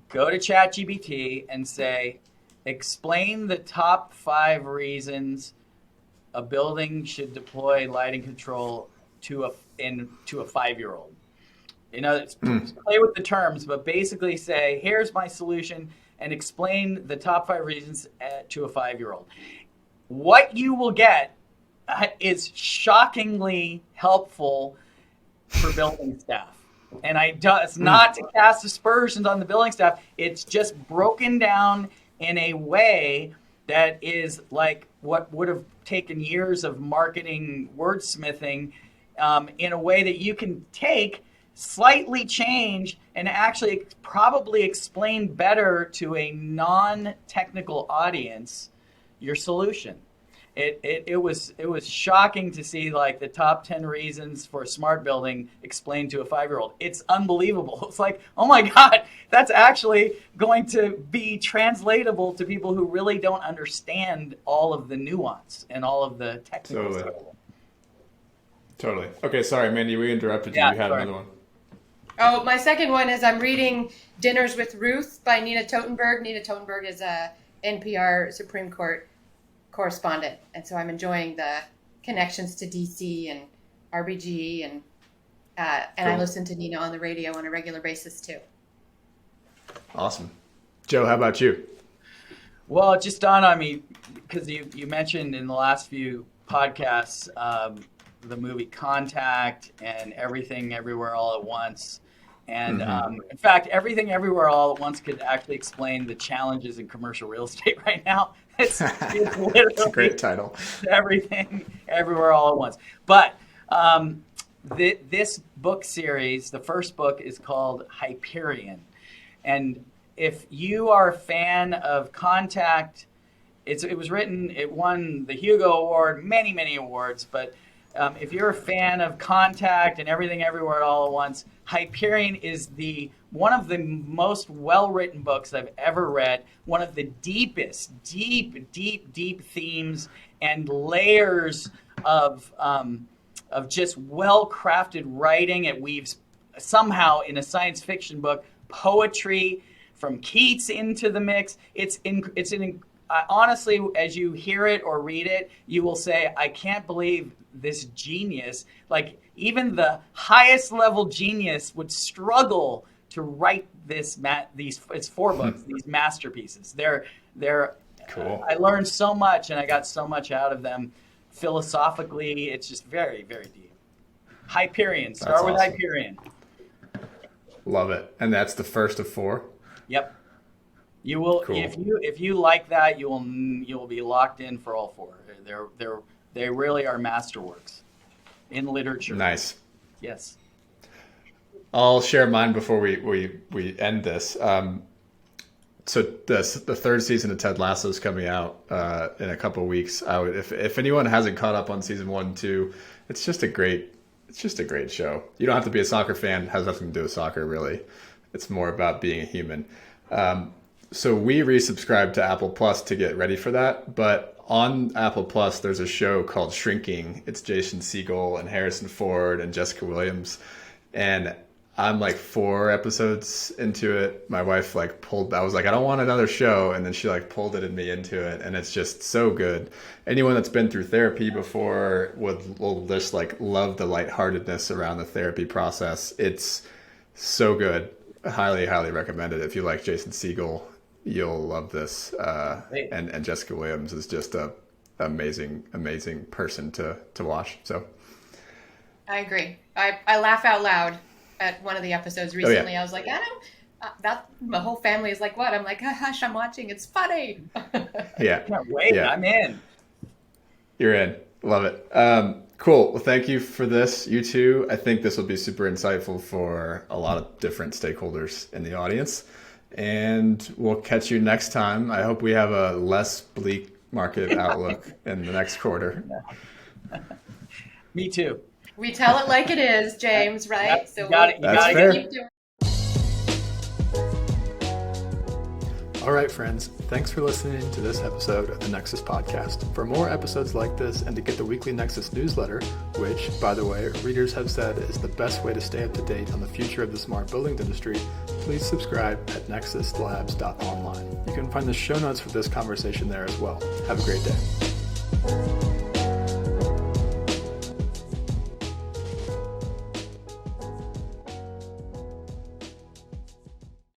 Go to ChatGPT and say, explain the top 5 reasons a building should deploy lighting control to a 5-year-old. Play with the terms, but basically say, here's my solution, and explain the top 5 reasons to a 5-year-old. What you will get is shockingly helpful for building staff. And it's not to cast aspersions on the building staff. It's just broken down in a way that is like what would have taken years of marketing wordsmithing, in a way that you can take, slightly change, and actually probably explain better to a non-technical audience your solution. It was shocking to see like the top 10 reasons for a smart building explained to a 5-year-old. It's unbelievable. It's like, oh my God, that's actually going to be translatable to people who really don't understand all of the nuance and all of the technical stuff. Totally. Okay, sorry, Mandi, we interrupted you. You had another one. Oh, my second one is I'm reading Dinners with Ruth by Nina Totenberg. Nina Totenberg is a NPR Supreme Court correspondent, and so I'm enjoying the connections to DC and RBG, and cool. I listen to Nina on the radio on a regular basis too. Awesome. Joe, how about you? Well, it just dawned on me because you mentioned in the last few podcasts the movie Contact and Everything Everywhere All at Once. And in fact, Everything Everywhere All at Once could actually explain the challenges in commercial real estate right now. It's literally a great title. Everything Everywhere All at Once. But this book series, the first book is called Hyperion. And if you are a fan of Contact, it won the Hugo Award, many awards, but if you're a fan of Contact and Everything Everywhere All at Once, Hyperion is one of the most well-written books I've ever read. One of the deepest, deep themes and layers of just well-crafted writing. It weaves somehow in a science fiction book poetry from Keats into the mix. Honestly, as you hear it or read it, you will say, I can't believe this genius, like even the highest level genius would struggle to write it's 4 books, these masterpieces. They're Cool. I learned so much, and I got so much out of them. Philosophically, it's just very, very deep. Hyperion. Start with awesome. Hyperion. Love it. And that's the first of 4? Yep. You will, cool. if you like that, you will be locked in for all 4. They really are masterworks in literature. Nice. Yes. I'll share mine before we end this. So the 3rd season of Ted Lasso is coming out in a couple of weeks. I would, if anyone hasn't caught up on season 1 and 2, it's just a great show. You don't have to be a soccer fan. It has nothing to do with soccer, really. It's more about being a human. So we resubscribed to Apple Plus to get ready for that. But on Apple Plus, there's a show called Shrinking. It's Jason Segel and Harrison Ford and Jessica Williams. And I'm like 4 episodes into it. My wife I was like, I don't want another show. And then she pulled me into it. And it's just so good. Anyone that's been through therapy before will just love the lightheartedness around the therapy process. It's so good. Highly, highly recommend it. If you like Jason Segel, you'll love this. And Jessica Williams is just a amazing person to watch. So I agree. I laugh out loud at one of the episodes recently. I was like, my whole family is like, what? I'm like, hush, I'm watching. It's funny. Yeah. Can't wait. Yeah. I'm in. You're in. Love it. Cool. Well, thank you for this, you two. I think this will be super insightful for a lot of different stakeholders in the audience. And we'll catch you next time. I hope we have a less bleak market outlook in the next quarter. Me too. We tell it like it is, James, right? So you got to keep doing. All right, friends. Thanks for listening to this episode of the Nexus Podcast. For more episodes like this and to get the weekly Nexus newsletter, which, by the way, readers have said is the best way to stay up to date on the future of the smart buildings industry, please subscribe at nexuslabs.online. You can find the show notes for this conversation there as well. Have a great day.